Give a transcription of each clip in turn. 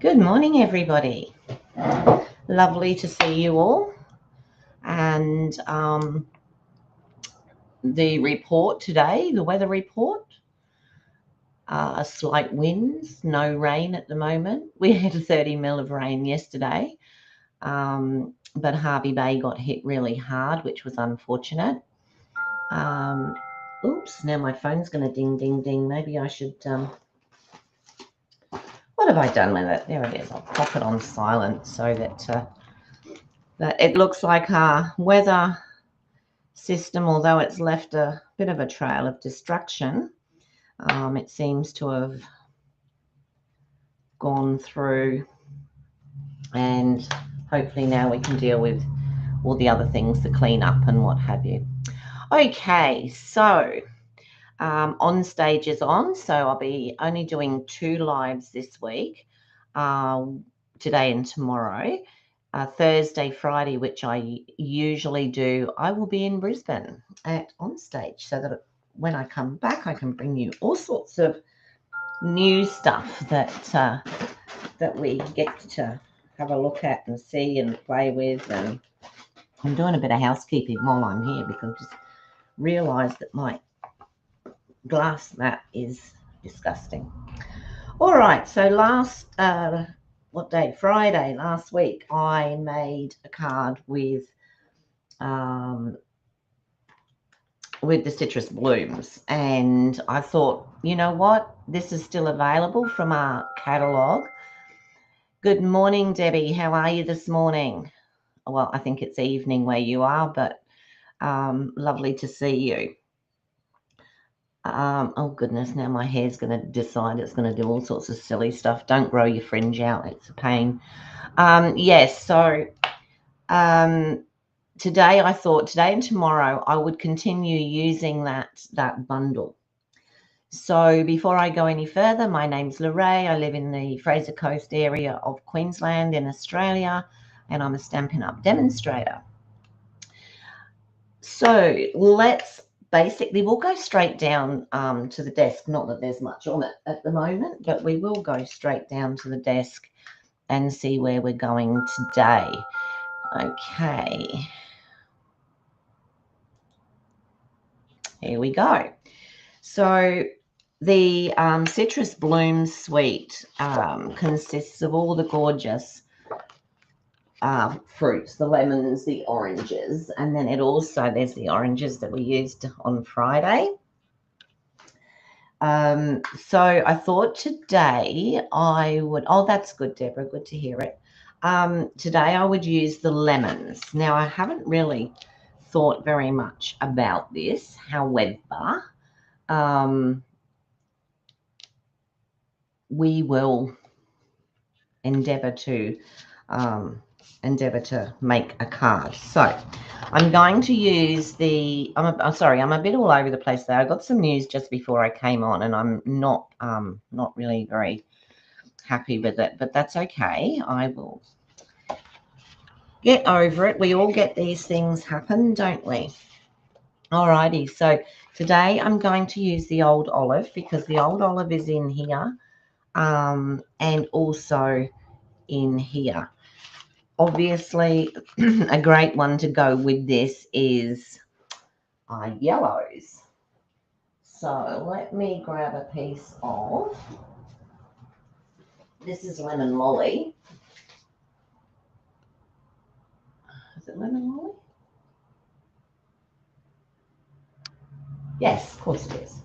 Good morning, everybody. Lovely to see you all. And the report today, the weather report, slight winds, no rain at the moment. We had 30 mil of rain yesterday, but Harvey Bay got hit really hard, which was unfortunate. Oops, now my phone's going to ding, ding, ding. Maybe I should... what have I done with it? There it is. I'll pop it on silent so that it looks like our weather system, although it's left a bit of a trail of destruction, it seems to have gone through, and hopefully now we can deal with all the other things, the cleanup and what have you. Okay, so on stage is on, so I'll be only doing 2 lives this week, today and tomorrow. Thursday, Friday, which I usually do, I will be in Brisbane at On Stage, so that when I come back, I can bring you all sorts of new stuff that we get to have a look at and see and play with. And I'm doing a bit of housekeeping while I'm here because I just realised that my glass mat is disgusting. All right, so Friday last week, I made a card with the citrus blooms, and I thought, you know what, this is still available from our catalogue. Good morning, Debbie. How are you this morning? Well, I think it's evening where you are, but lovely to see you. Oh goodness, now my hair's going to decide it's going to do all sorts of silly stuff. Don't grow your fringe out, it's a pain. Yes, so today I thought, today and tomorrow, I would continue using that bundle. So before I go any further, my name's Lorraine. I live in the Fraser Coast area of Queensland in Australia, and I'm a Stampin' Up! Demonstrator. So we'll go straight down to the desk. Not that there's much on it at the moment, but we will go straight down to the desk and see where we're going today. Okay. Here we go. So the Citrus Bloom Suite consists of all the gorgeous fruits, the lemons, the oranges, and then there's the oranges that we used on Friday. So I thought today I would, oh, that's good, Deborah, good to hear it. Today I would use the lemons. Now, I haven't really thought very much about this, however, we will endeavour to make a card. So I'm going to use I'm sorry, I'm a bit all over the place there. I got some news just before I came on, and I'm not really very happy with it, but that's okay. I will get over it. We all get these things happen, don't we? Alrighty, so today I'm going to use the old olive because the old olive is in here, and also in here. Obviously, a great one to go with this is yellows. So let me grab a piece of, this is lemon lolly. Is it lemon lolly? Yes, of course it is.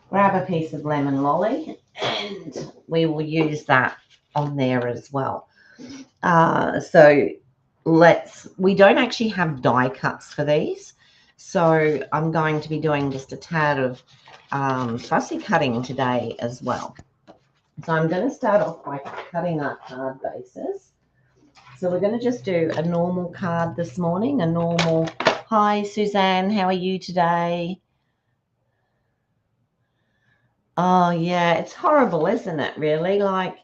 Grab a piece of lemon lolly and we will use that on there as well. So we don't actually have die cuts for these. So I'm going to be doing just a tad of fussy cutting today as well. So I'm going to start off by cutting our card bases. So we're going to just do a normal card this morning, a normal, hi Suzanne, how are you today? Oh yeah, it's horrible, isn't it, really? Like,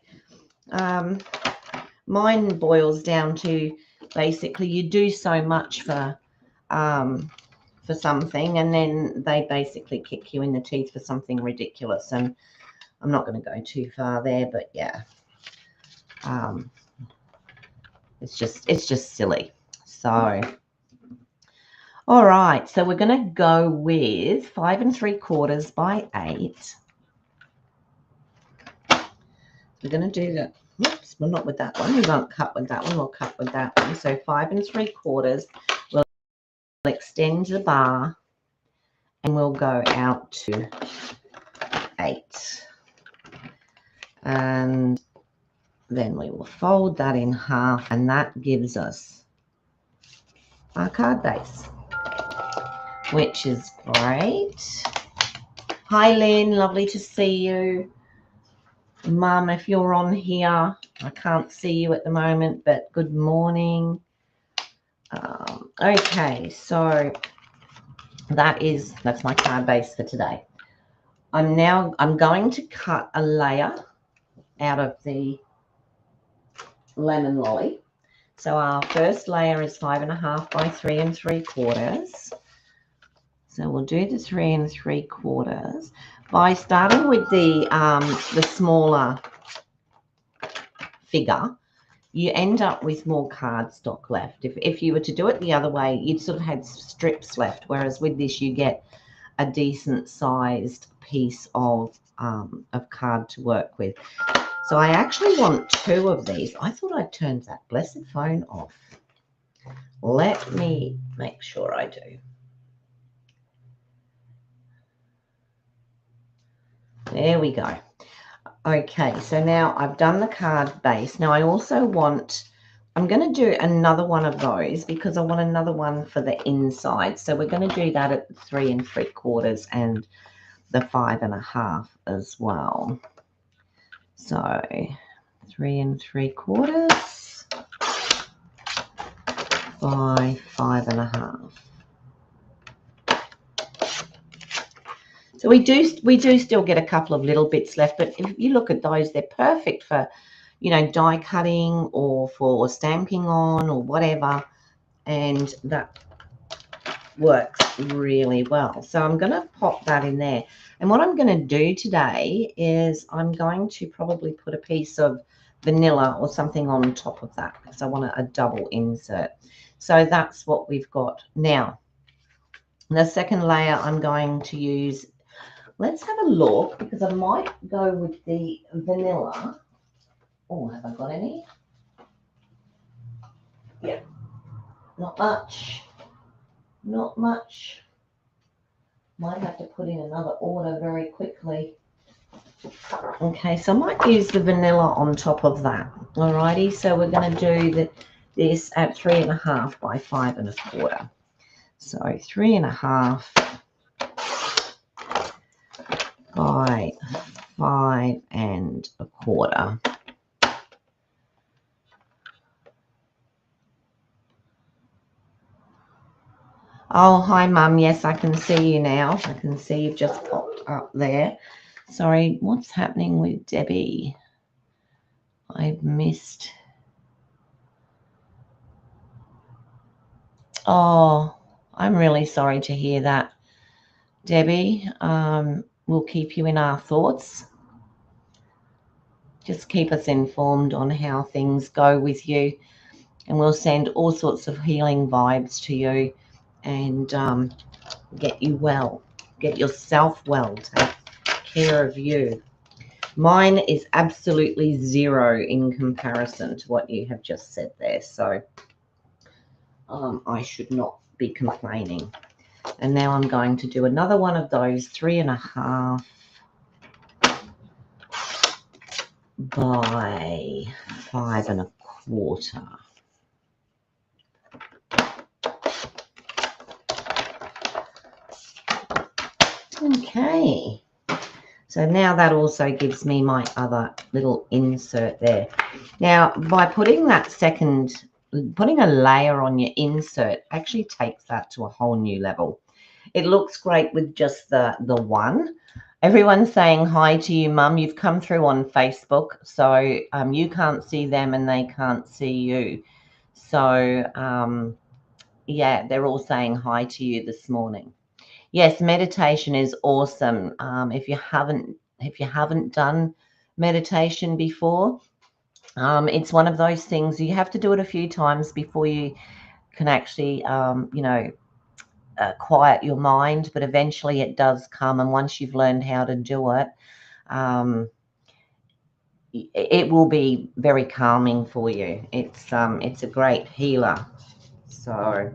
mine boils down to basically you do so much for something, and then they basically kick you in the teeth for something ridiculous. And I'm not going to go too far there, but yeah. It's just silly. So, all right. So we're going to go with 5 3/4 by 8. We're going to do that. Oops, well, not with that one. We won't cut with that one. We'll cut with that one. So 5 3/4. We'll extend the bar and we'll go out to 8. And then we will fold that in half, and that gives us our card base, which is great. Hi, Lynn. Lovely to see you. Mum, if you're on here, I can't see you at the moment, but good morning. Okay, so that's my card base for today. I'm going to cut a layer out of the lemon lolly. So our first layer is 5 1/2 by 3 3/4. So we'll do the 3 3/4 by starting with the smaller figure. You end up with more cardstock left. If you were to do it the other way, you'd sort of had strips left, whereas with this you get a decent sized piece of card to work with. So I actually want 2 of these. I thought I'd turned that blessed phone off. Let me make sure I do. There we go. Okay, so now I've done the card base. Now I also I'm going to do another one of those because I want another one for the inside. So we're going to do that at 3 3/4 and the 5 1/2 as well. So 3 3/4 by 5 1/2. So we do still get a couple of little bits left, but if you look at those, they're perfect for, die cutting or for stamping on or whatever, and that works really well. So I'm going to pop that in there. And what I'm going to do today is I'm going to probably put a piece of vanilla or something on top of that because I want a double insert. So that's what we've got. Now, the second layer I'm going to use, let's have a look because I might go with the vanilla. Oh, have I got any? Yeah, not much. Not much. Might have to put in another order very quickly. Okay, so I might use the vanilla on top of that. Alrighty, so we're going to do this at 3 1/2 by 5 1/4. So 3 1/2 by 5 1/4. Oh, hi, Mum. Yes, I can see you now. I can see you've just popped up there. Sorry, what's happening with Debbie? I've missed. Oh, I'm really sorry to hear that, Debbie. We'll keep you in our thoughts. Just keep us informed on how things go with you, and we'll send all sorts of healing vibes to you and get you well. Get yourself well. Take care of you. Mine is absolutely 0 in comparison to what you have just said there. So I should not be complaining. And now I'm going to do another one of those 3 1/2 by 5 1/4. Okay. So now that also gives me my other little insert there. Now, by putting a layer on your insert actually takes that to a whole new level. It looks great with just the one. Everyone's saying hi to you, Mum. You've come through on Facebook, so you can't see them and they can't see you. So, yeah, they're all saying hi to you this morning. Yes, meditation is awesome. If you haven't done meditation before, It's one of those things you have to do it a few times before you can actually, quiet your mind, but eventually it does come. And once you've learned how to do it, it will be very calming for you. It's a great healer. So,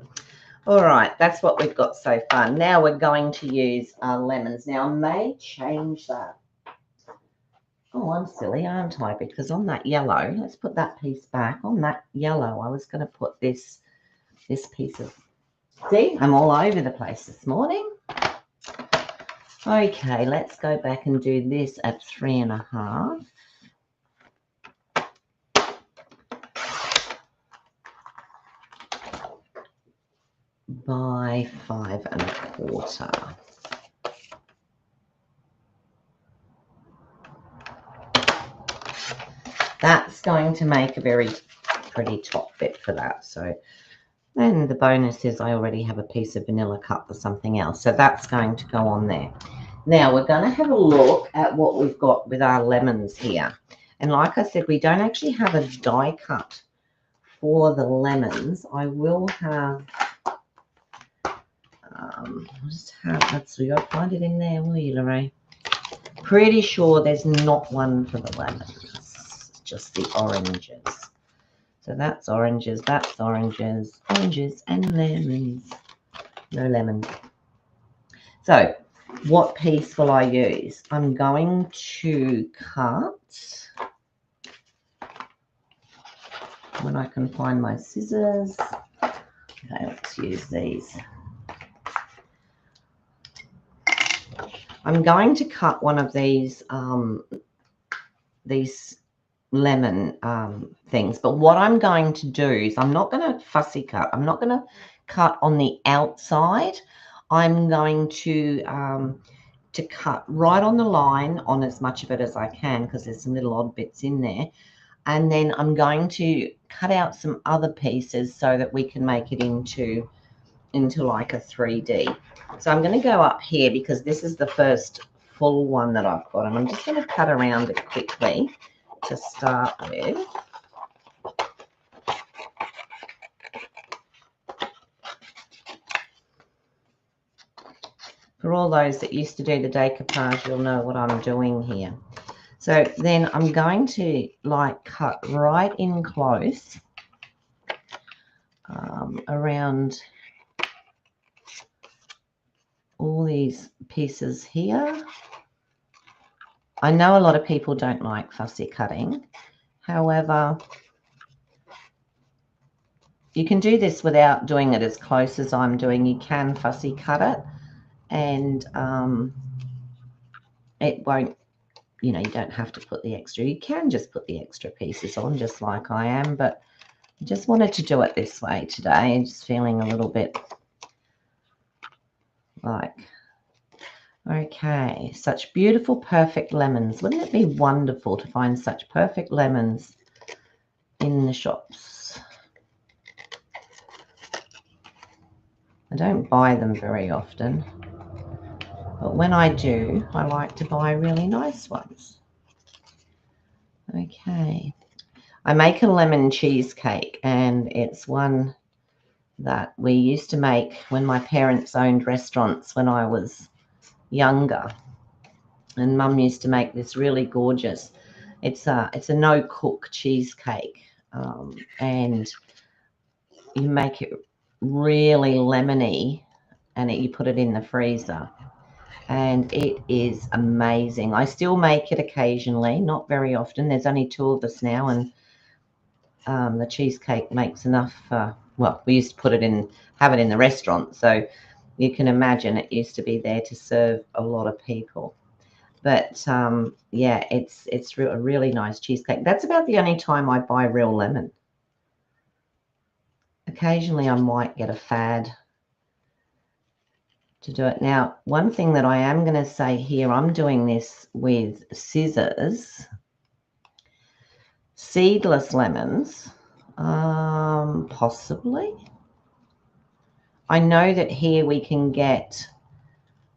all right, that's what we've got so far. Now we're going to use our lemons. Now I may change that. Oh, I'm silly, aren't I? Because on that yellow, let's put that piece back. On that yellow, I was going to put this piece of, see, I'm all over the place this morning. Okay, let's go back and do this at 3.5. By 5.25. That's going to make a very pretty top bit for that. So then the bonus is I already have a piece of vanilla cut for something else. So that's going to go on there. Now we're going to have a look at what we've got with our lemons here. And like I said, we don't actually have a die cut for the lemons. I will have, let's see, I'll find it in there, will you, Lorraine? Pretty sure there's not one for the lemons, just the oranges. So that's oranges, oranges and lemons. No lemons. So what piece will I use? I'm going to cut, when I can find my scissors. Okay, let's use these. I'm going to cut one of these lemon things, but what I'm going to do is I'm not going to fussy cut. I'm not going to cut on the outside. I'm going to cut right on the line on as much of it as I can, because there's some little odd bits in there. And then I'm going to cut out some other pieces so that we can make it into like a 3D. So I'm going to go up here because this is the first full one that I've got, and I'm just going to cut around it quickly to start with. For all those that used to do the decoupage, you'll know what I'm doing here. So then I'm going to like cut right in close around all these pieces here. I know a lot of people don't like fussy cutting. However, you can do this without doing it as close as I'm doing. You can fussy cut it, and it won't, you don't have to put the extra. You can just put the extra pieces on just like I am, but I just wanted to do it this way today. I'm just feeling a little bit like, okay, such beautiful, perfect lemons. Wouldn't it be wonderful to find such perfect lemons in the shops? I don't buy them very often, but when I do, I like to buy really nice ones. Okay, I make a lemon cheesecake, and it's one that we used to make when my parents owned restaurants when I was younger, and Mum used to make this really gorgeous, it's a no cook cheesecake, and you make it really lemony, and you put it in the freezer, and it is amazing. I still make it occasionally, not very often. There's only 2 of us now, and the cheesecake makes enough. Well, we used to have it in the restaurant, so you can imagine it used to be there to serve a lot of people. But yeah, it's a really nice cheesecake. That's about the only time I buy real lemon. Occasionally I might get a fad to do it. Now, one thing that I am going to say here, I'm doing this with scissors. Seedless lemons, possibly. I know that here we can get,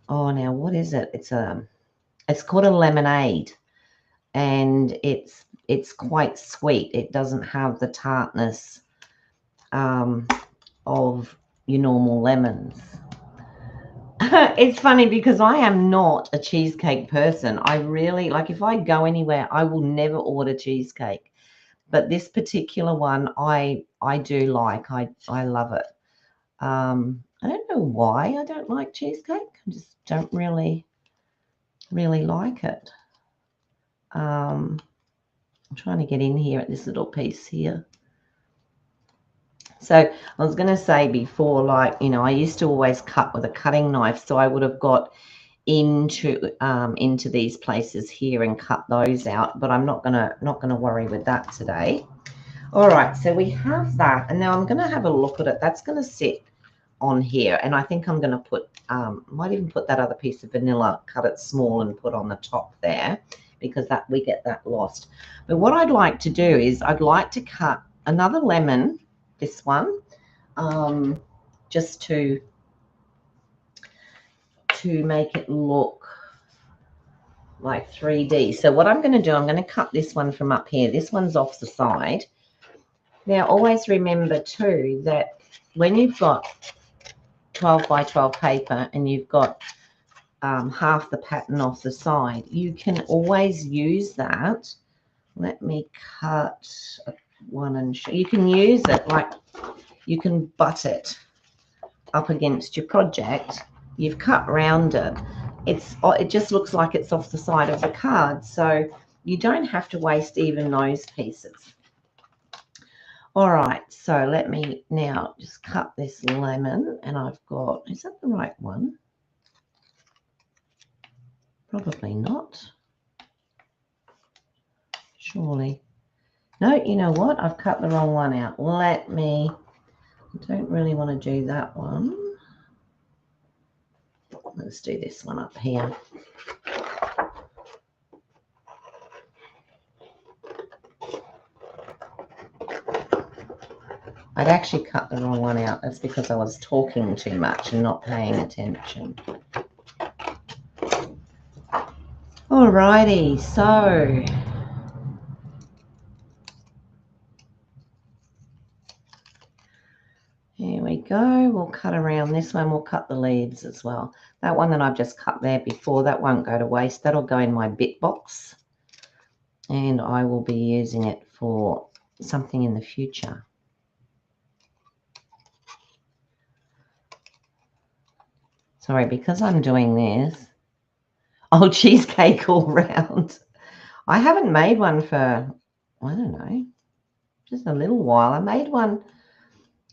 oh, now what is it? It's called a lemonade, and it's it's quite sweet. It doesn't have the tartness of your normal lemons. It's funny because I am not a cheesecake person. I really, like, if I go anywhere, I will never order cheesecake. But this particular one, I do like. I love it. I don't know why I don't like cheesecake. I just don't really like it. I'm trying to get in here at this little piece here. So I was going to say before, like, you know, I used to always cut with a cutting knife, so I would have got into these places here and cut those out, but I'm not gonna worry with that today. All right, so we have that, and now I'm going to have a look at it. That's going to sit on here, and I think I'm going to put might even put that other piece of vanilla, cut it small and put on the top there, because that we get that lost. But what I'd like to do is I'd like to cut another lemon, this one, just to make it look like 3D. So what I'm going to do, I'm going to cut this one from up here. This one's off the side. Now always remember too that when you've got 12 by 12 paper and you've got half the pattern off the side, you can always use that. Let me cut one and show. You can use it like, you can butt it up against your project. You've cut round it. It just looks like it's off the side of the card, so you don't have to waste even those pieces. All right, so let me now just cut this lemon, and I've got, is that the right one? Probably not. Surely. No, you know what? I've cut the wrong one out. I don't really want to do that one. Let's do this one up here. I'd actually cut the wrong one out. That's because I was talking too much and not paying attention. Alrighty, so here we go. We'll cut around this one. We'll cut the leaves as well. That one that I've just cut there before, that won't go to waste. That'll go in my bit box, and I will be using it for something in the future. Sorry, because I'm doing this. Oh, cheesecake all round. I haven't made one for, I don't know, just a little while. I made one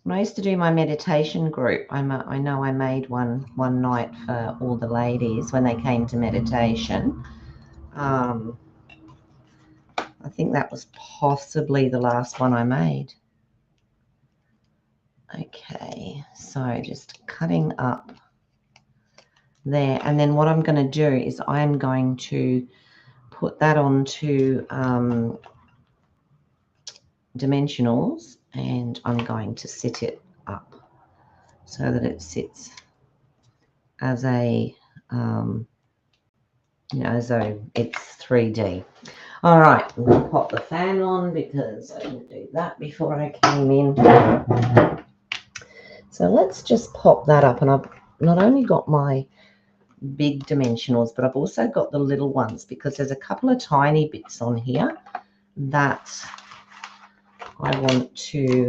when I used to do my meditation group. I know I made one night for all the ladies when they came to meditation. I think that was possibly the last one I made. Okay, so just cutting up there, and then what I'm going to do is I am going to put that onto dimensionals, and I'm going to sit it up so that it sits as a you know, as though it's 3D. All right, I'm going to pop the fan on because I didn't do that before I came in. So let's just pop that up, and I've not only got my big dimensionals, but I've also got the little ones, because there's a couple of tiny bits on here that I want to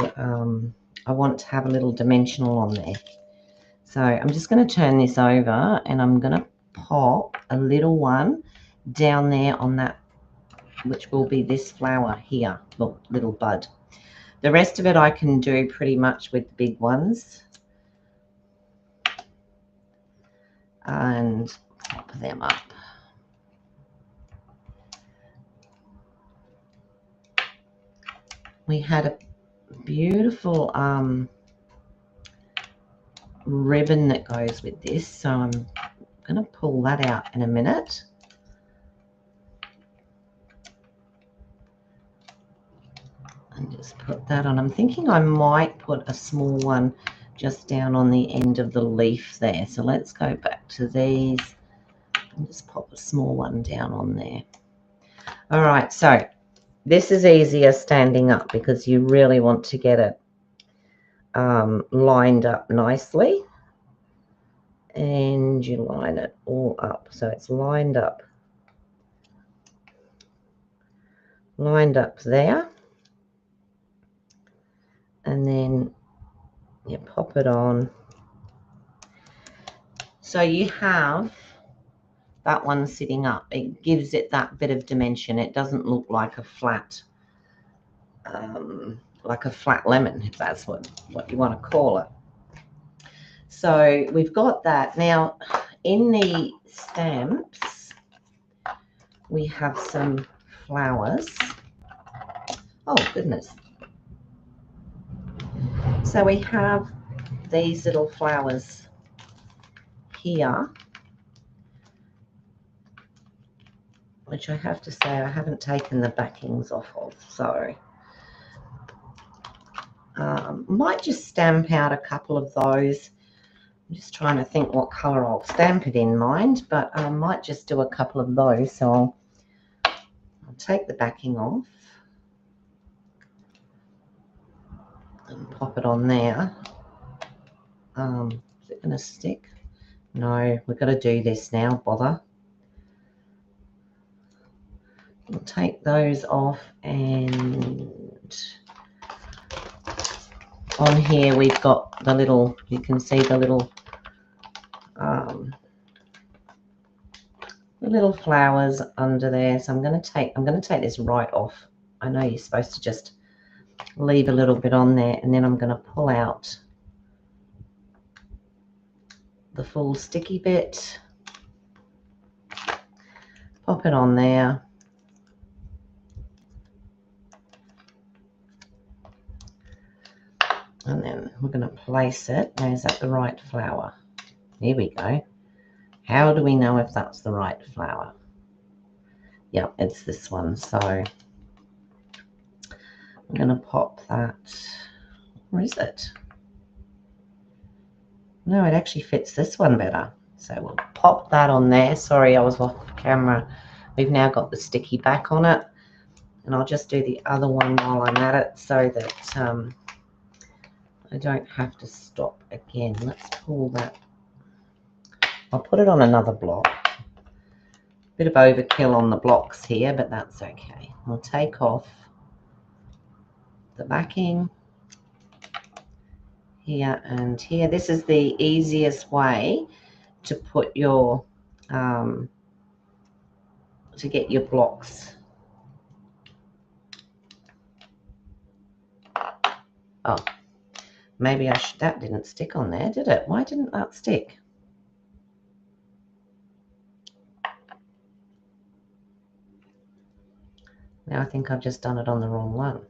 have a little dimensional on there. So I'm just going to turn this over, and I'm going to pop a little one down there on that, which will be this flower here, little bud. The rest of it I can do pretty much with the big ones, and pop them up. We had a beautiful ribbon that goes with this, so I'm going to pull that out in a minute. And just put that on. I'm thinking I might put a small one just down on the end of the leaf there. So let's go back to these and just pop a small one down on there. All right, so This is easier standing up because you really want to get it lined up nicely, and you line it all up so it's lined up there, and then you pop it on. So you have that one sitting up. It gives it that bit of dimension. It doesn't look like a flat lemon, if that's what you want to call it. So we've got that. Now in the stamps we have some flowers. Oh goodness. So we have these little flowers here, which I have to say I haven't taken the backings off of, so might just stamp out a couple of those. I'm just trying to think what colour I'll stamp it in, mind, but I might just do a couple of those. So I'll take the backing off and pop it on there. Is it going to stick? No, we've got to do this now, bother. We'll take those off, and on here we've got the little, you can see the little flowers under there. So I'm going to take this right off. I know you're supposed to just leave a little bit on there, and then I'm going to pull out the full sticky bit, pop it on there, and then we're going to place it. Now, is that the right flower? Here we go. How do we know if that's the right flower? Yep, it's this one. So I'm going to pop that. Where is it? No, it actually fits this one better. So we'll pop that on there. Sorry, I was off camera. We've now got the sticky back on it. And I'll just do the other one while I'm at it so that I don't have to stop again. Let's pull that. I'll put it on another block. Bit of overkill on the blocks here, but that's okay. We'll take off the backing here and here. This is the easiest way to put your to get your blocks. Oh, maybe I should, that didn't stick on there, did it? Why didn't that stick? Now I think I've just done it on the wrong one.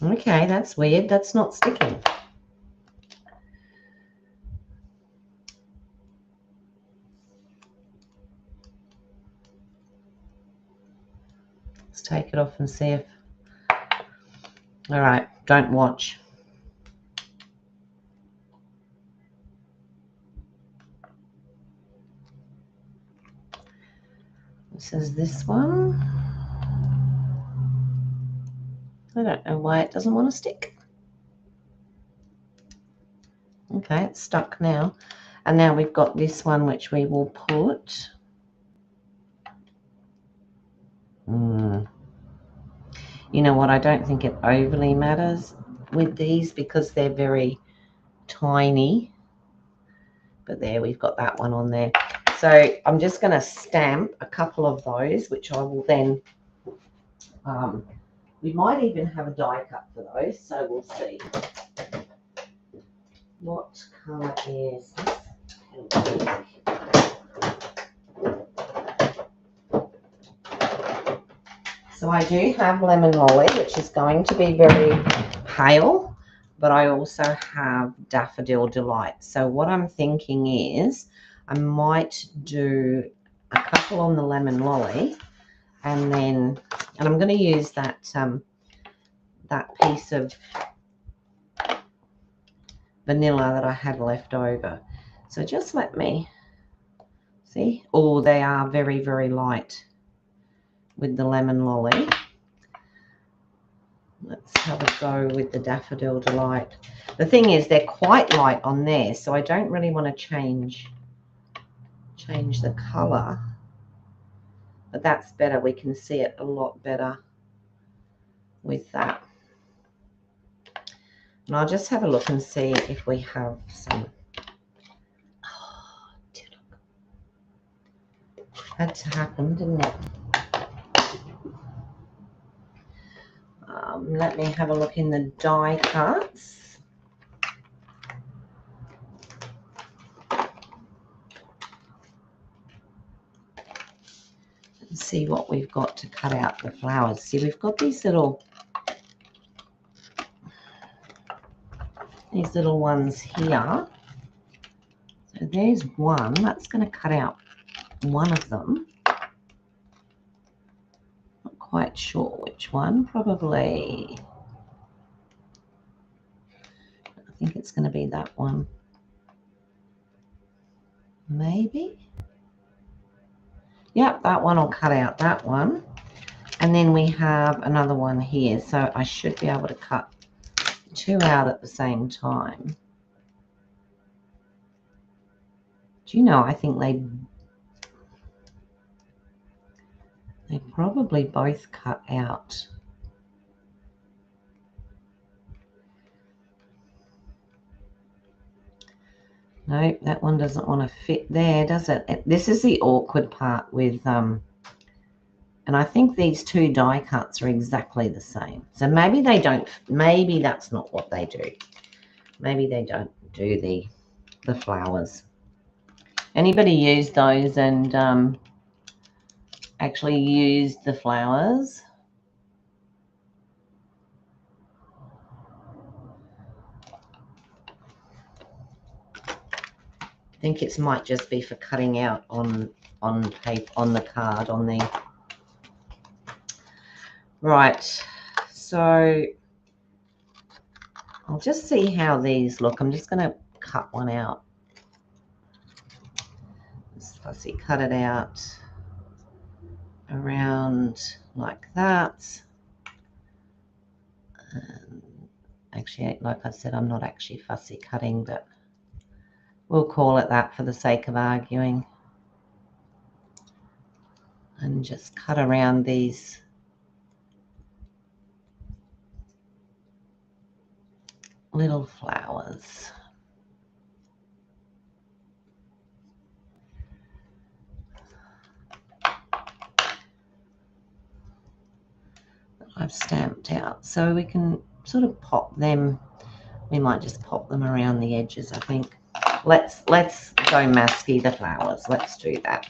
Okay, that's weird. That's not sticking. Let's take it off and see if... All right, don't watch. This is this one. I don't know why it doesn't want to stick. Okay, it's stuck now. And now we've got this one, which we will put. You know what? I don't think it overly matters with these because they're very tiny. But there, we've got that one on there. So I'm just going to stamp a couple of those, which I will then... we might even have a die cut for those, so we'll see. What colour is this? So I do have Lemon Lolly, which is going to be very pale, but I also have Daffodil Delight. So what I'm thinking is I might do a couple on the Lemon Lolly, and then, and I'm going to use that that piece of vanilla that I had left over. So just let me See? Oh, they are very, very light with the Lemon Lolly. Let's have a go with the Daffodil Delight. The thing is, they're quite light on there, so I don't really want to change the colour. But that's better. We can see it a lot better with that. And I'll just have a look and see if we have some. Oh, had to happen, didn't it? Let me have a look in the die cuts. And see what we've got to cut out the flowers. See, we've got these little ones here. So there's one. That's going to cut out one of them. Not quite sure which one. Probably, I think it's going to be that one. Maybe. Yep, that one will cut out that one. And then we have another one here. So I should be able to cut two out at the same time. Do you know, I think they probably both cut out. No, that one doesn't want to fit there, does it? This is the awkward part with, and I think these two die cuts are exactly the same. So maybe they don't, maybe that's not what they do. Maybe they don't do the flowers. Anybody use those and actually use the flowers? I think it might just be for cutting out on paper, on the card, on the... Right, so I'll just see how these look. I'm just going to cut one out. Just fussy cut it out around like that. And actually, like I said, I'm not actually fussy cutting, but we'll call it that for the sake of arguing. And just cut around these little flowers. I've stamped out, so we can sort of pop them. We might just pop them around the edges, I think. Let's go masky the flowers. Let's do that.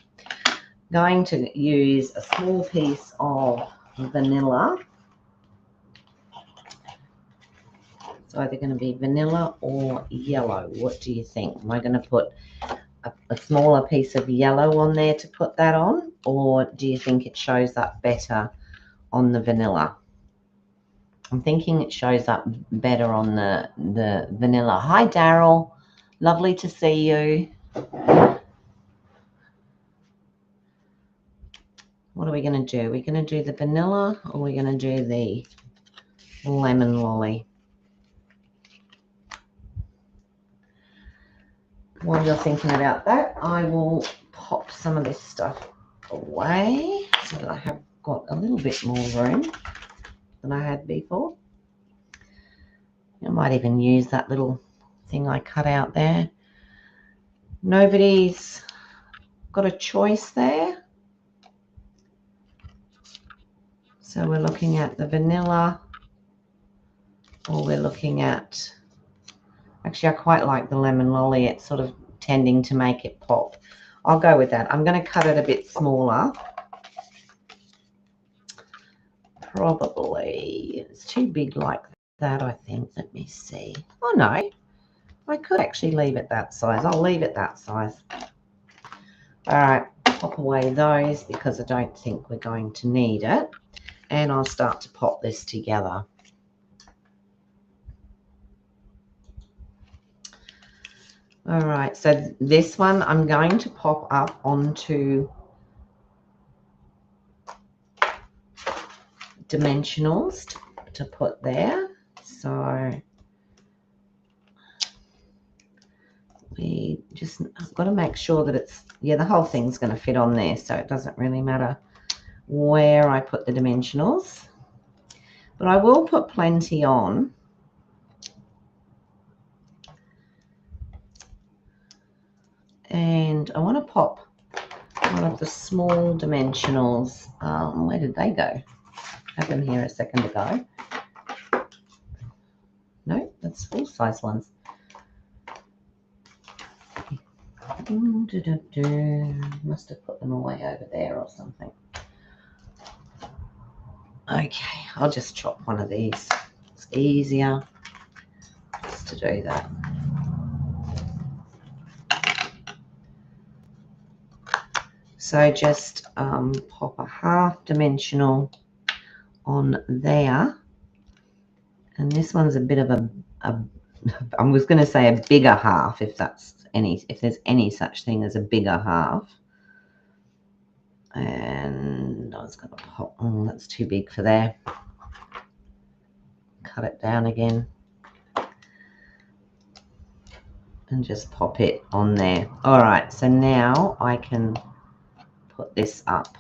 Going to use a small piece of vanilla. It's either going to be vanilla or yellow. What do you think? Am I going to put a smaller piece of yellow on there to put that on, or do you think it shows up better on the vanilla? I'm thinking it shows up better on the vanilla. Hi, Daryl. Lovely to see you. What are we going to do? We're going to do the vanilla, or we're going to do the Lemon Lolly? While you're thinking about that, I will pop some of this stuff away so that I have got a little bit more room than I had before. I might even use that little thing I cut out there. Nobody's got a choice there. So we're looking at the vanilla, or we're looking at, actually I quite like the Lemon Lolly. It's sort of tending to make it pop. I'll go with that. I'm going to cut it a bit smaller. Probably it's too big like that, I think. Let me see. Oh no, I could actually leave it that size. I'll leave it that size. All right, pop away those because I don't think we're going to need it. And I'll start to pop this together. All right, so this one I'm going to pop up onto dimensionals to put there. So I've got to make sure that it's, yeah, the whole thing's going to fit on there, so it doesn't really matter where I put the dimensionals. But I will put plenty on. And I want to pop one of the small dimensionals. Where did they go? I had them here a second ago. No, that's full size ones. Must have put them away over there or something. Okay, I'll just chop one of these. It's easier just to do that. So just pop a half dimensional on there. And this one's a bit of a I was going to say a bigger half, if there's any such thing as a bigger half. And I was going to pop, oh, that's too big for there. Cut it down again. And just pop it on there. All right, so now I can put this up.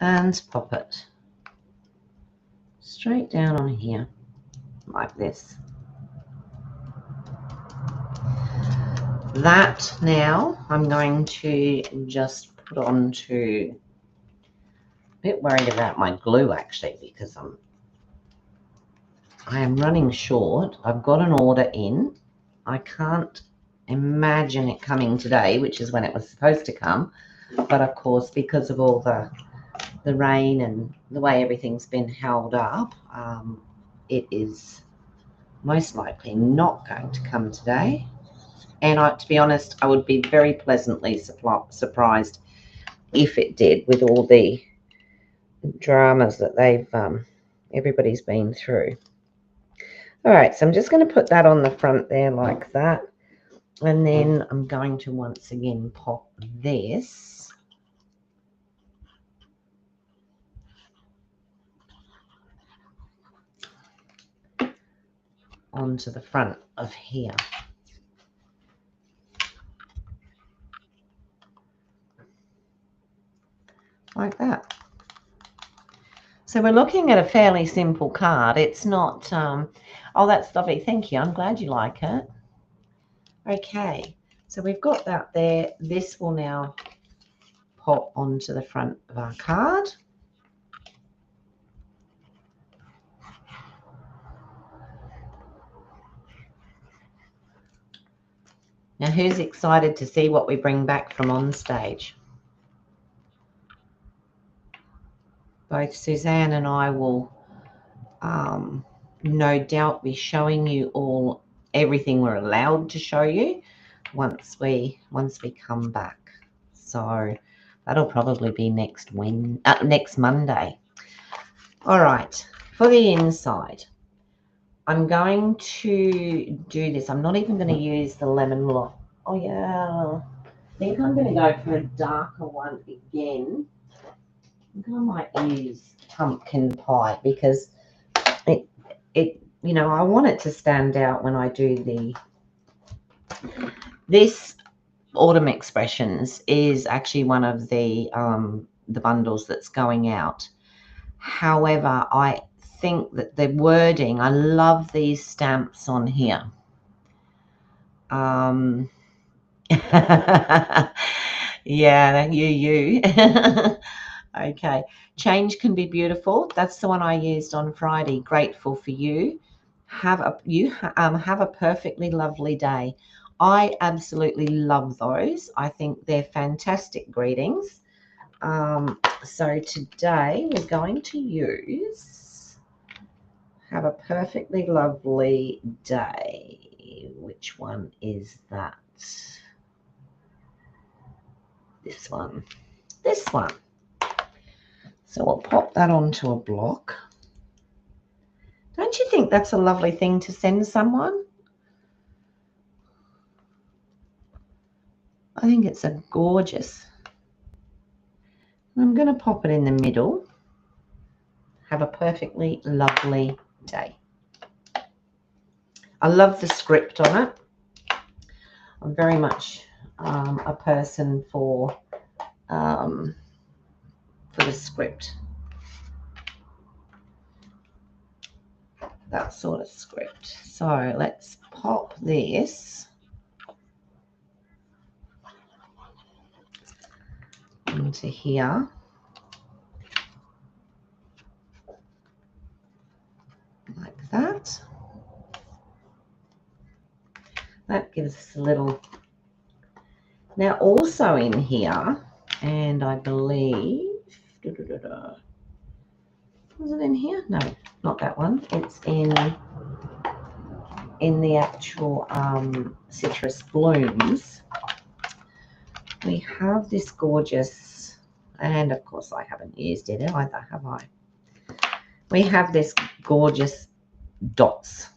And pop it straight down on here, like this. That now I'm going to just put on to, a bit worried about my glue actually, because I am running short. I've got an order in. I can't imagine it coming today, which is when it was supposed to come. But of course, because of all the rain and the way everything's been held up, it is most likely not going to come today. And to be honest, I would be very pleasantly surprised if it did, with all the dramas that everybody's been through. All right, so I'm just going to put that on the front there like that. And then I'm going to once again pop this onto the front of here. Like that. So we're looking at a fairly simple card. It's not, oh, that's lovely. Thank you. I'm glad you like it. Okay, so we've got that there. This will now pop onto the front of our card. Now, who's excited to see what we bring back from on stage? Both Suzanne and I will no doubt be showing you all everything we're allowed to show you once we come back. So that'll probably be next Monday. All right, for the inside, I'm going to do this. I'm not even going to use the lemon lock. Oh yeah, I think I'm going to go for a darker one again. I think I might use pumpkin pie because it you know, I want it to stand out when I do this Autumn Expressions is actually one of the bundles that's going out. However, I think that the wording, I love these stamps on here. Yeah, you. Okay. Change can be beautiful. That's the one I used on Friday. Grateful for you. Have a perfectly lovely day. I absolutely love those. I think they're fantastic greetings. So today we're going to use have a perfectly lovely day. Which one is that? this one. This one. So we'll pop that onto a block. Don't you think that's a lovely thing to send someone? I think it's a gorgeous. I'm going to pop it in the middle. Have a perfectly lovely day. I love the script on it. I'm very much a person for the script. That sort of script. So let's pop this into here. Like that. That gives us a little. Now also in here, and I believe, was it in here? No, not that one. It's in the actual citrus blooms. We have this gorgeous, and of course I haven't used it either, have I? We have this gorgeous dots,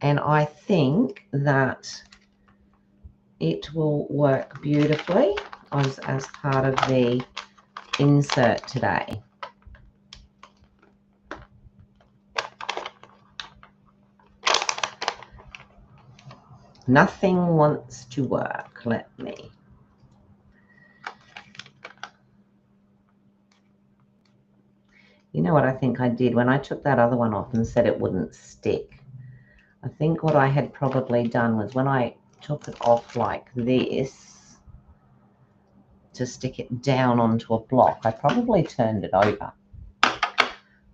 and I think that it will work beautifully as part of the insert today. Nothing wants to work. Let me. You know what I think I did when I took that other one off and said it wouldn't stick? I think what I had probably done was when I took it off like this to stick it down onto a block, I probably turned it over.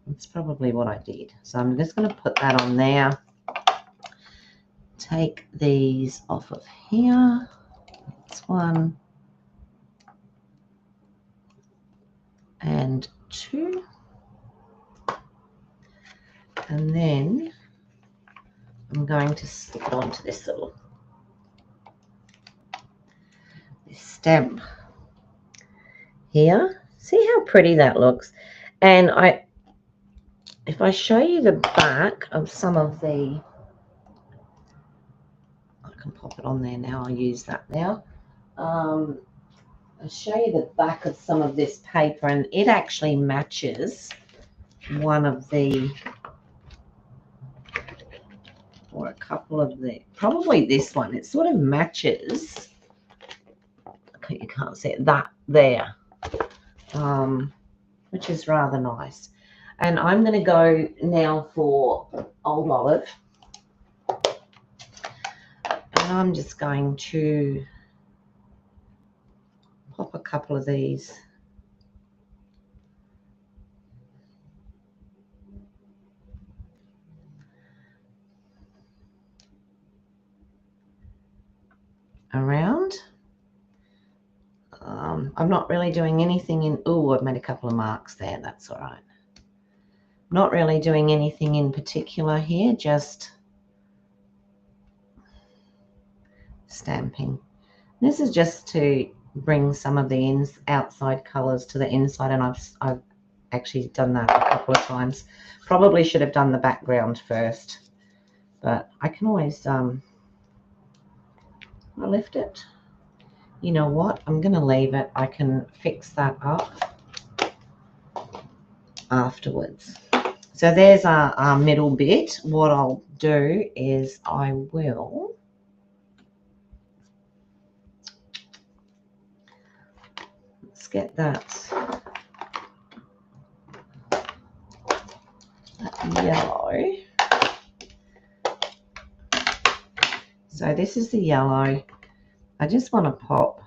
That's probably what I did. So I'm just going to put that on there. Take these off of here. That's 1 and 2. And then I'm going to stick it onto this little stem here. See how pretty that looks? And if I show you the back of some of the, I can pop it on there now. I'll use that now. I'll show you the back of some of this paper, and it actually matches one of the, or a couple of the, probably this one. It sort of matches. Okay, you can't see it, that there, which is rather nice. And I'm going to go now for Old Olive, and I'm just going to pop a couple of these around. I'm not really doing anything in, oh, I've made a couple of marks there, that's all right. Not really doing anything in particular here, just stamping. This is just to bring some of the outside colors to the inside, and I've actually done that a couple of times. Probably should have done the background first, but I can always I lift it. You know what? I'm going to leave it. I can fix that up afterwards. So there's our middle bit. What I'll do is I will get that yellow. So this is the yellow. I just want to pop,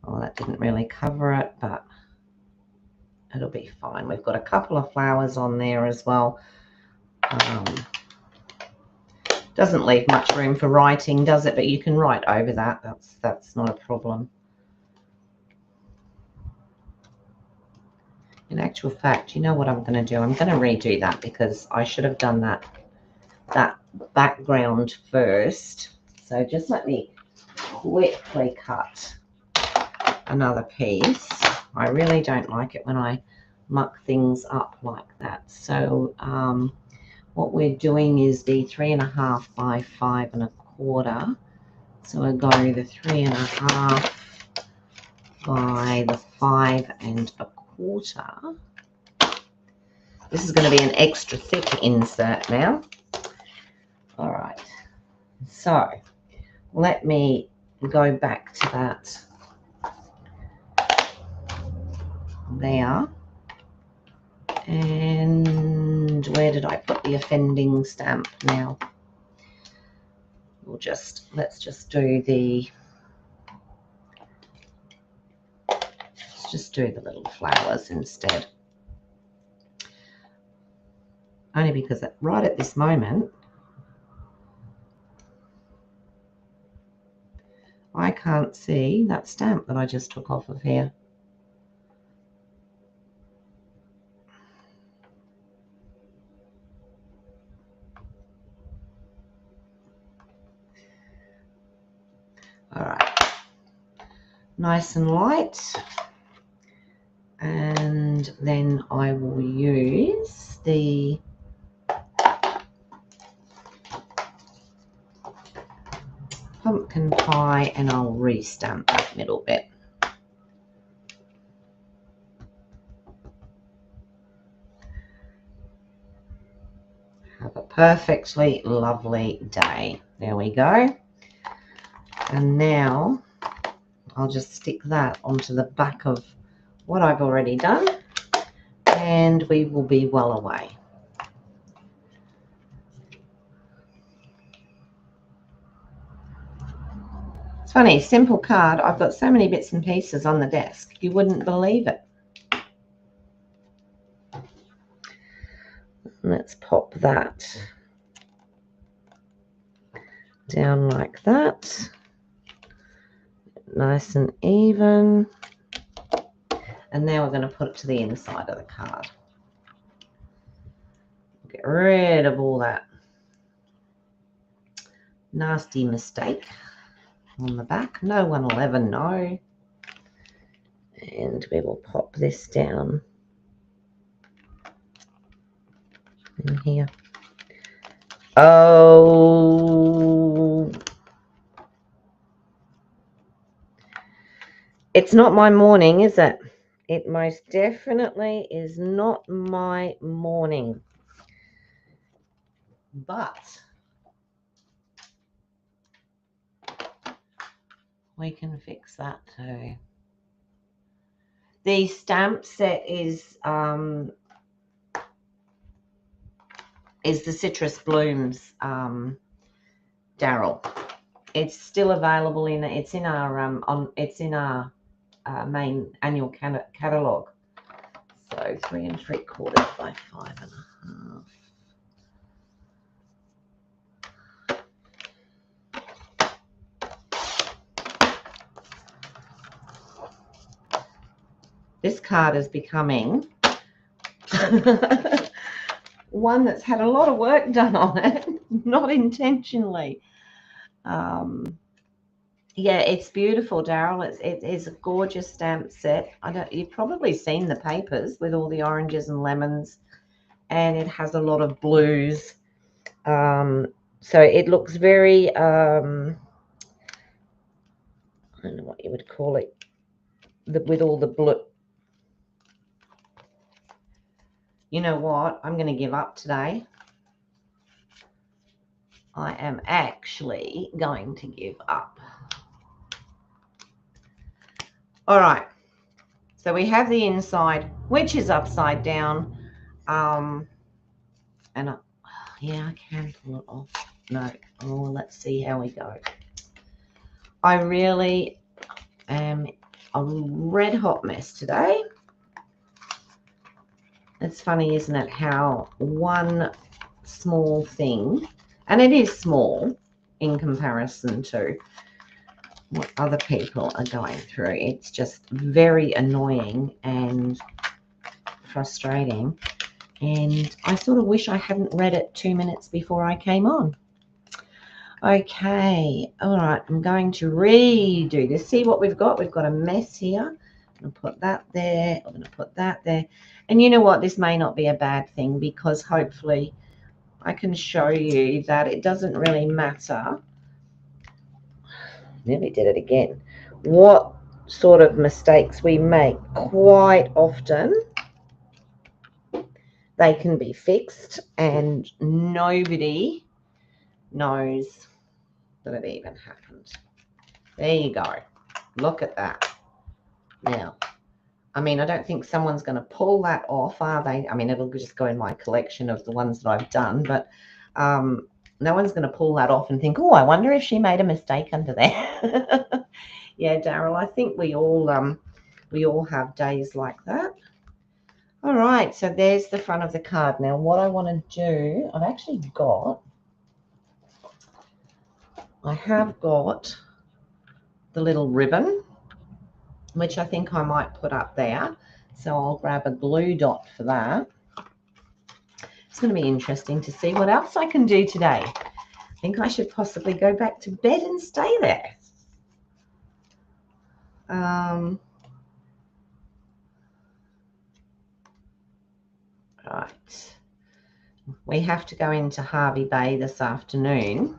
oh, that didn't really cover it, but it'll be fine. We've got a couple of flowers on there as well. Doesn't leave much room for writing, does it? But you can write over that. That's not a problem. In actual fact, you know what I'm going to do? I'm going to redo that because I should have done that background first. So just let me quickly cut another piece. I really don't like it when I muck things up like that. So what we're doing is the 3.5 by 5 1/4. So we'll go the 3.5 by the 5 1/4. This is going to be an extra thick insert now. All right, so let me go back to that there. And where did I put the offending stamp now? Let's just do the little flowers instead. Only because right at this moment I can't see that stamp that I just took off of here. All right, nice and light. And then I will use the pumpkin pie and I'll re-stamp that middle bit. Have a perfectly lovely day. There we go. And now I'll just stick that onto the back of what I've already done and we will be well away. It's funny, simple card. I've got so many bits and pieces on the desk. You wouldn't believe it. Let's pop that down like that. Nice and even. And now we're going to put it to the inside of the card. Get rid of all that nasty mistake on the back. No one will ever know. And we will pop this down in here. Oh, it's not my morning, is it? It most definitely is not my morning. But we can fix that too. The stamp set is the Citrus Blooms Daryl. It's still available in our main annual catalogue. So 3 3/4 by 5 1/2. This card is becoming one that's had a lot of work done on it, not intentionally. Yeah, it's beautiful, Daryl. It is a gorgeous stamp set. You've probably seen the papers with all the oranges and lemons, and it has a lot of blues. So it looks very I don't know what you would call it, with all the blue. You know what? I'm going to give up today. I am actually going to give up. All right. So we have the inside, which is upside down. And yeah, I can pull it off. No. Oh, let's see how we go. I really am a red hot mess today. It's funny, isn't it, how one small thing, and it is small in comparison to what other people are going through. It's just very annoying and frustrating. And I sort of wish I hadn't read it 2 minutes before I came on. Okay, all right, I'm going to redo this. See what we've got? We've got a mess here. I'm going to put that there. I'm going to put that there. And you know what? This may not be a bad thing because hopefully I can show you that it doesn't really matter. Nearly did it again. What sort of mistakes we make quite often, they can be fixed and nobody knows that it even happened. There you go. Look at that. Now, I mean, I don't think someone's going to pull that off, are they? I mean, it'll just go in my collection of the ones that I've done, but no one's going to pull that off and think, oh, I wonder if she made a mistake under there. Yeah, Daryl, I think we all have days like that. All right, so there's the front of the card. Now, what I want to do, I have got the little ribbon, which I think I might put up there. So I'll grab a glue dot for that. It's going to be interesting to see what else I can do today. I think I should possibly go back to bed and stay there. Right. We have to go into Hervey Bay this afternoon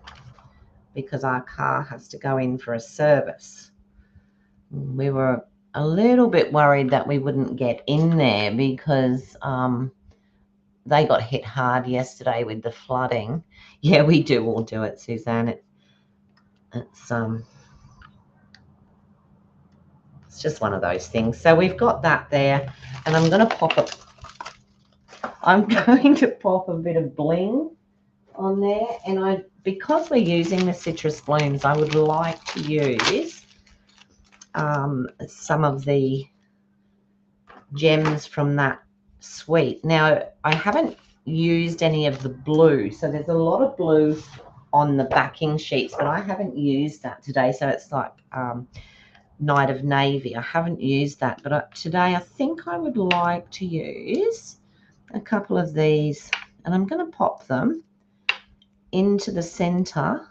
because our car has to go in for a service. We were a little bit worried that we wouldn't get in there because they got hit hard yesterday with the flooding. Yeah, we do all do it, Suzanne. It's just one of those things. So we've got that there, and I'm going to pop it. I'm going to pop a bit of bling on there, and because we're using the citrus blooms, I would like to use some of the gems from that suite. Now, I haven't used any of the blue, so there's a lot of blue on the backing sheets, but I haven't used that today. So it's like Night of Navy. I haven't used that, but today I think I would like to use a couple of these, and I'm going to pop them into the center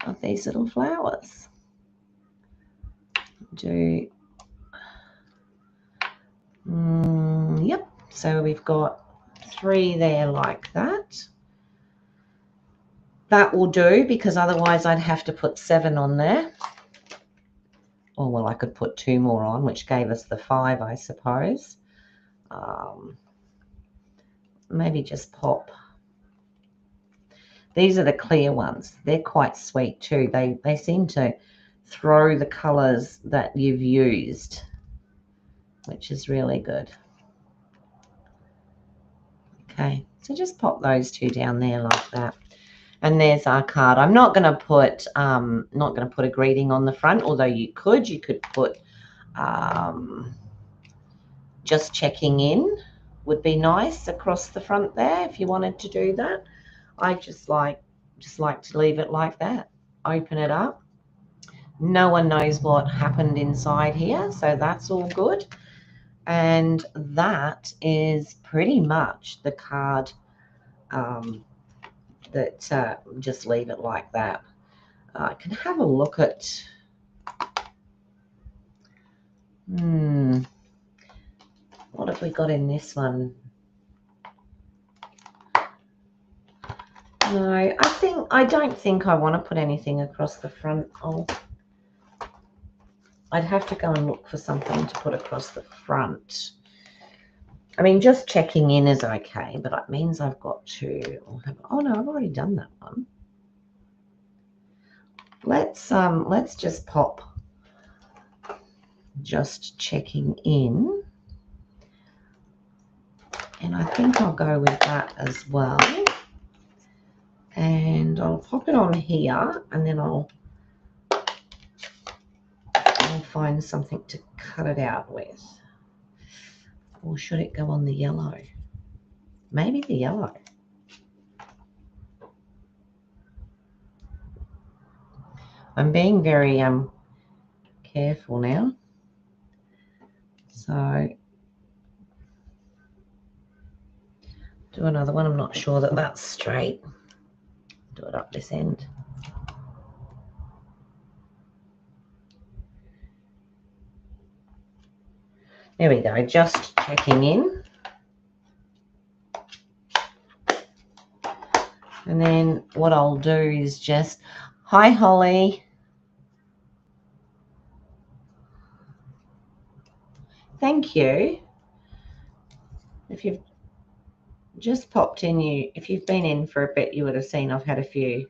of these little flowers. Yep, so we've got 3 there like that. That will do, because otherwise I'd have to put 7 on there. Oh, well, I could put 2 more on, which gave us the 5, I suppose. Maybe just pop. These are the clear ones. They're quite sweet too. They seem to throw the colors that you've used, which is really good. Okay, so just pop those 2 down there like that. And there's our card. I'm not going to put a greeting on the front, although you could put just checking in would be nice across the front there if you wanted to do that. I just like to leave it like that. Open it up. No one knows what happened inside here, so that's all good. And that is pretty much the card. Just leave it like that. I can have a look at what have we got in this one? No, I don't think I want to put anything across the front. I'd have to go and look for something to put across the front. I mean, just checking in is okay, but it means I've got to. Oh no, I've already done that one. Let's just pop. Just checking in, and I think I'll go with that as well. And I'll pop it on here, and then I'll find something to cut it out with. Or should it go on the yellow? Maybe the yellow. I'm being very careful now. So do another one. I'm not sure that that's straight. do it up this end. There we go, just checking in. And then what I'll do is just, hi Holly. Thank you. If you've just popped in, if you've been in for a bit, you would have seen I've had a few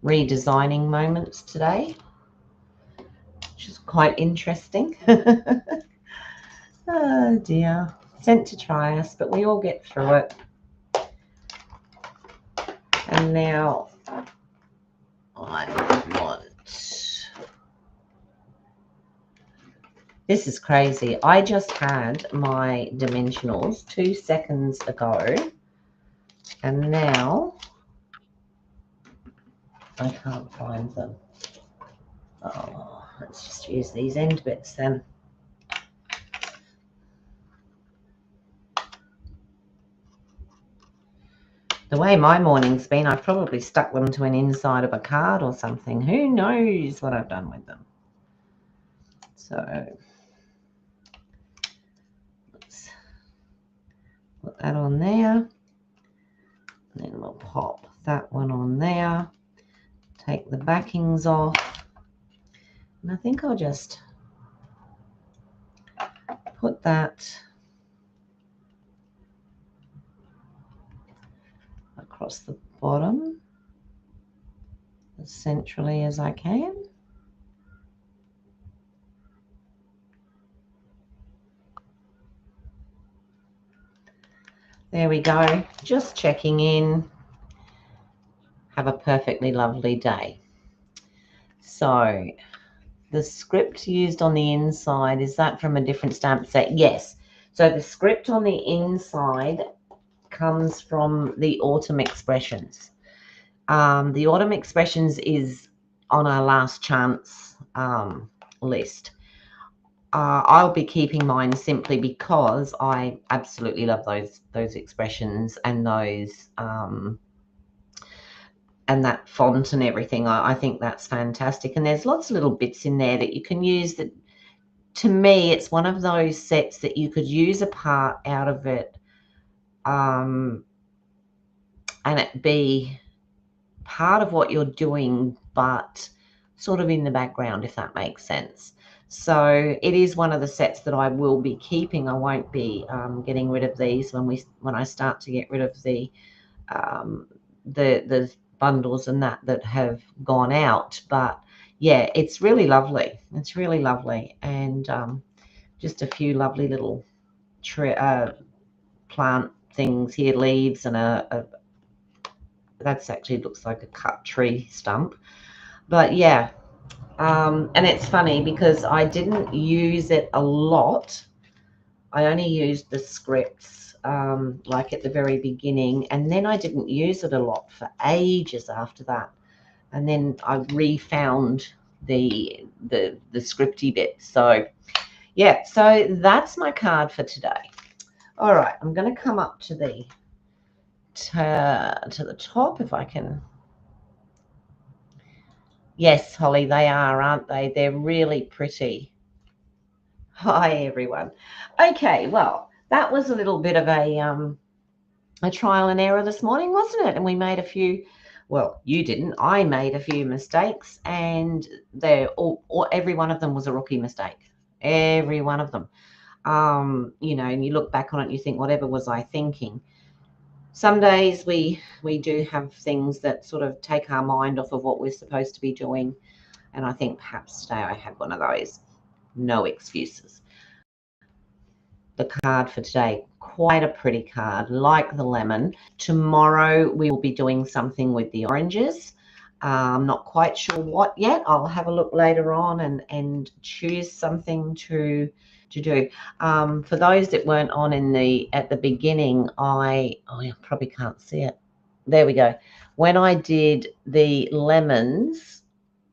redesigning moments today, which is quite interesting. Oh dear, sent to try us, but we all get through it. And now I want, this is crazy. I just had my dimensionals 2 seconds ago, and now I can't find them. Oh, let's just use these end bits then. The way my morning's been, I've probably stuck them to an inside of a card or something. Who knows what I've done with them? So let's put that on there. And then we'll pop that one on there. Take the backings off. And I think I'll just put that across the bottom as centrally as I can. There we go, just checking in. Have a perfectly lovely day. So the script used on the inside, is that from a different stamp set? Yes. So the script on the inside comes from the Autumn Expressions. The Autumn Expressions is on our last chance list. I'll be keeping mine simply because I absolutely love those expressions and those and that font and everything. I think that's fantastic. And there's lots of little bits in there that you can use. That, to me, it's one of those sets that you could use a part out of it and it be part of what you're doing, but sort of in the background, if that makes sense. So it is one of the sets that I will be keeping. I won't be getting rid of these when I start to get rid of the bundles and that have gone out. But yeah, it's really lovely. It's really lovely, and just a few lovely little plant things here, leaves, and that's actually looks like a cut tree stump. But yeah, and it's funny because I didn't use it a lot. I only used the scripts like at the very beginning, and then I didn't use it a lot for ages after that. And then I refound the scripty bit. So yeah, so that's my card for today. All right, I'm going to come up to the top if I can. Yes, Holly, they are, aren't they? They're really pretty. Hi, everyone. Okay, well, that was a little bit of a trial and error this morning, wasn't it? And we made a few, well, you didn't. I made a few mistakes, and every one of them was a rookie mistake. Every one of them. You know, and you look back on it and you think, whatever was I thinking? Some days we do have things that sort of take our mind off of what we're supposed to be doing. And I think perhaps today I had one of those. No excuses. The card for today, quite a pretty card, like the lemon. Tomorrow we will be doing something with the oranges. I'm not quite sure what yet. I'll have a look later on and choose something to do. For those that weren't on at the beginning, you probably can't see it. There we go. When I did the lemons,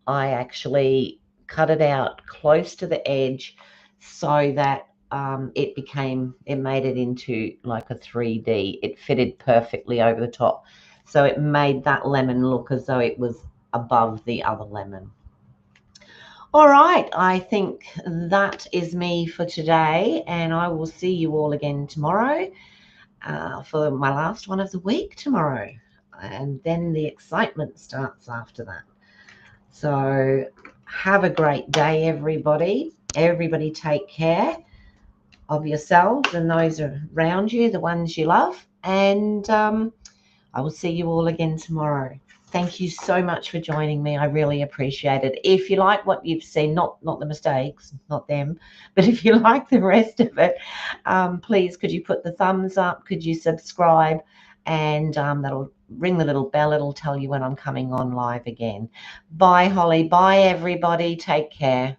I actually cut it out close to the edge so that it made it into like a 3D. It fitted perfectly over the top. So it made that lemon look as though it was above the other lemon. All right, I think that is me for today, and I will see you all again tomorrow for my last one of the week tomorrow. And then the excitement starts after that. So have a great day, everybody. Everybody take care of yourselves and those around you, the ones you love. And I will see you all again tomorrow. Thank you so much for joining me. I really appreciate it. If you like what you've seen, not the mistakes, not them, but if you like the rest of it, please could you put the thumbs up? Could you subscribe? And that'll ring the little bell. It'll tell you when I'm coming on live again. Bye, Holly. Bye, everybody. Take care.